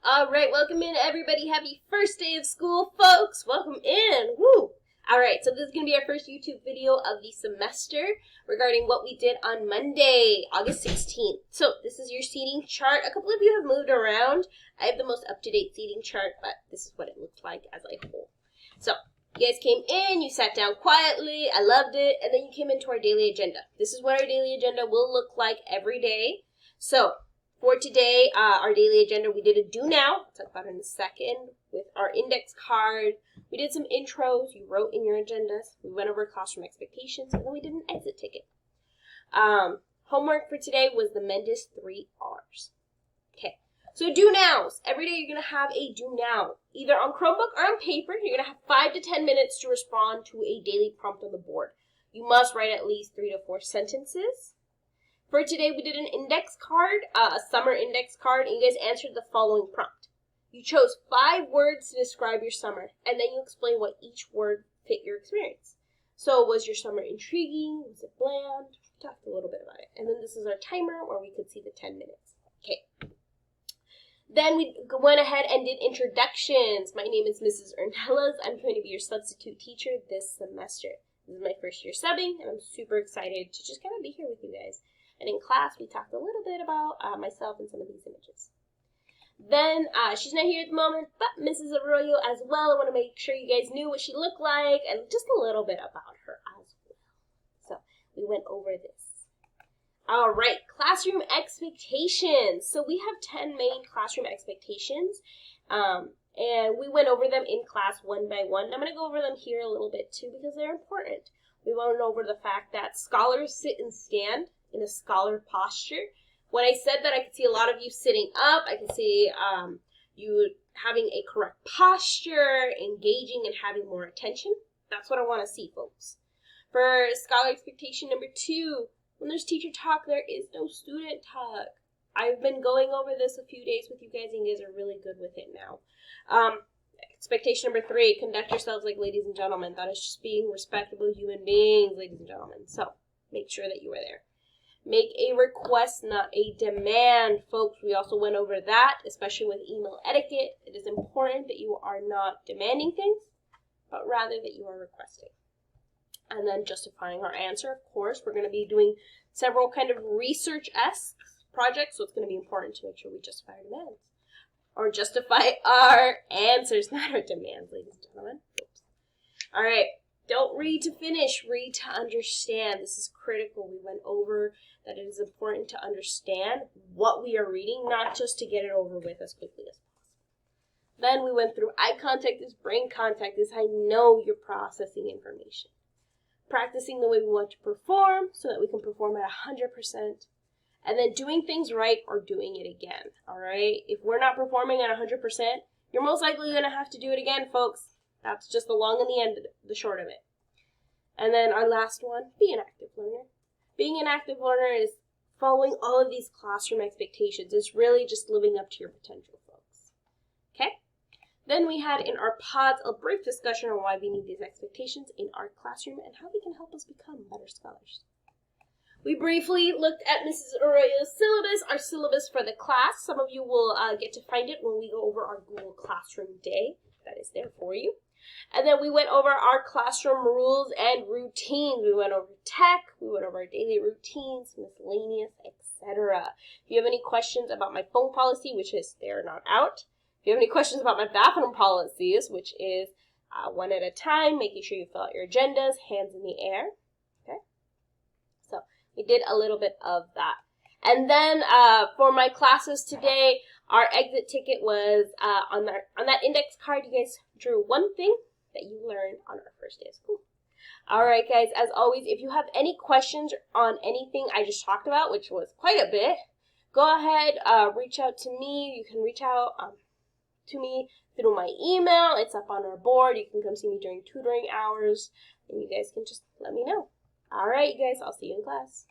All right, welcome in, everybody. Happy first day of school, folks. Welcome in. Woo! All right, so this is going to be our first YouTube video of the semester regarding what we did on Monday, August 16th. So this is your seating chart. A couple of you have moved around. I have the most up-to-date seating chart, but this is what it looked like as a whole. So you guys came in, you sat down quietly, I loved it, and then you came into our daily agenda. This is what our daily agenda will look like every day. So for today, our daily agenda, we did a do now. I'll talk about it in a second with our index card. We did some intros. You wrote in your agendas. We went over classroom expectations, and then we did an exit ticket. Homework for today was the Mendes 3 R's. Okay, so do nows. Every day you're going to have a do now. Either on Chromebook or on paper, you're going to have 5 to 10 minutes to respond to a daily prompt on the board. You must write at least 3 to 4 sentences. For today, we did an index card, a summer index card, and you guys answered the following prompt. You chose 5 words to describe your summer, and then you explain what each word fit your experience. So was your summer intriguing? Was it bland? We talked a little bit about it. And then this is our timer where we could see the 10 minutes. Okay. Then we went ahead and did introductions. My name is Mrs. Ernellas. I'm going to be your substitute teacher this semester. This is my first year subbing, and I'm super excited to just kind of be here with you guys. And in class, we talked a little bit about myself and some of these images. Then, she's not here at the moment, but Mrs. Arroyo as well. I want to make sure you guys knew what she looked like and just a little bit about her as well. So, we went over this. All right, classroom expectations. So, we have 10 main classroom expectations, and we went over them in class one by one. I'm going to go over them here a little bit too because they're important. We went over the fact that scholars sit and stand in a scholar posture. When I said that, I could see a lot of you sitting up. I could see you having a correct posture, engaging, and having more attention. That's what I want to see, folks. For scholar expectation number 2, when there's teacher talk, there is no student talk. I've been going over this a few days with you guys, and you guys are really good with it now. Expectation number 3, conduct yourselves like ladies and gentlemen. That is just being respectable human beings, ladies and gentlemen. So make sure that you are there. Make a request, not a demand, folks. We also went over that, especially with email etiquette. It is important that you are not demanding things, but rather that you are requesting. And then justifying our answer, of course. We're going to be doing several kind of research-esque projects, so it's going to be important to make sure we justify our demands. Or justify our answers, not our demands, ladies and gentlemen. Oops. All right. Don't read to finish, read to understand. This is critical. We went over that it is important to understand what we are reading, not just to get it over with as quickly as possible. Then we went through eye contact is brain contact, is I know you're processing information. Practicing the way we want to perform so that we can perform at 100%. And then doing things right or doing it again, all right? If we're not performing at 100%, you're most likely going to have to do it again, folks. That's just the long and the end, the short of it. And then our last one, be an active learner. Being an active learner is following all of these classroom expectations. It's really just living up to your potential, folks. Okay? Then we had in our pods a brief discussion on why we need these expectations in our classroom and how they can help us become better scholars. We briefly looked at Mrs. Arroyo's syllabus, our syllabus for the class. Some of you will get to find it when we go over our Google Classroom Day. That is there for you. And then we went over our classroom rules and routines. We went over tech, we went over our daily routines, miscellaneous, etc. If you have any questions about my phone policy, which is they're not out. If you have any questions about my bathroom policies, which is one at a time, making sure you fill out your agendas, hands in the air. Okay. So we did a little bit of that. And then for my classes today, our exit ticket was on that index card. You guys drew one thing that you learned on our first day of school. All right, guys, as always, if you have any questions on anything I just talked about, which was quite a bit, go ahead, reach out to me. You can reach out to me through my email. It's up on our board. You can come see me during tutoring hours, and you guys can just let me know. All right, you guys, I'll see you in class.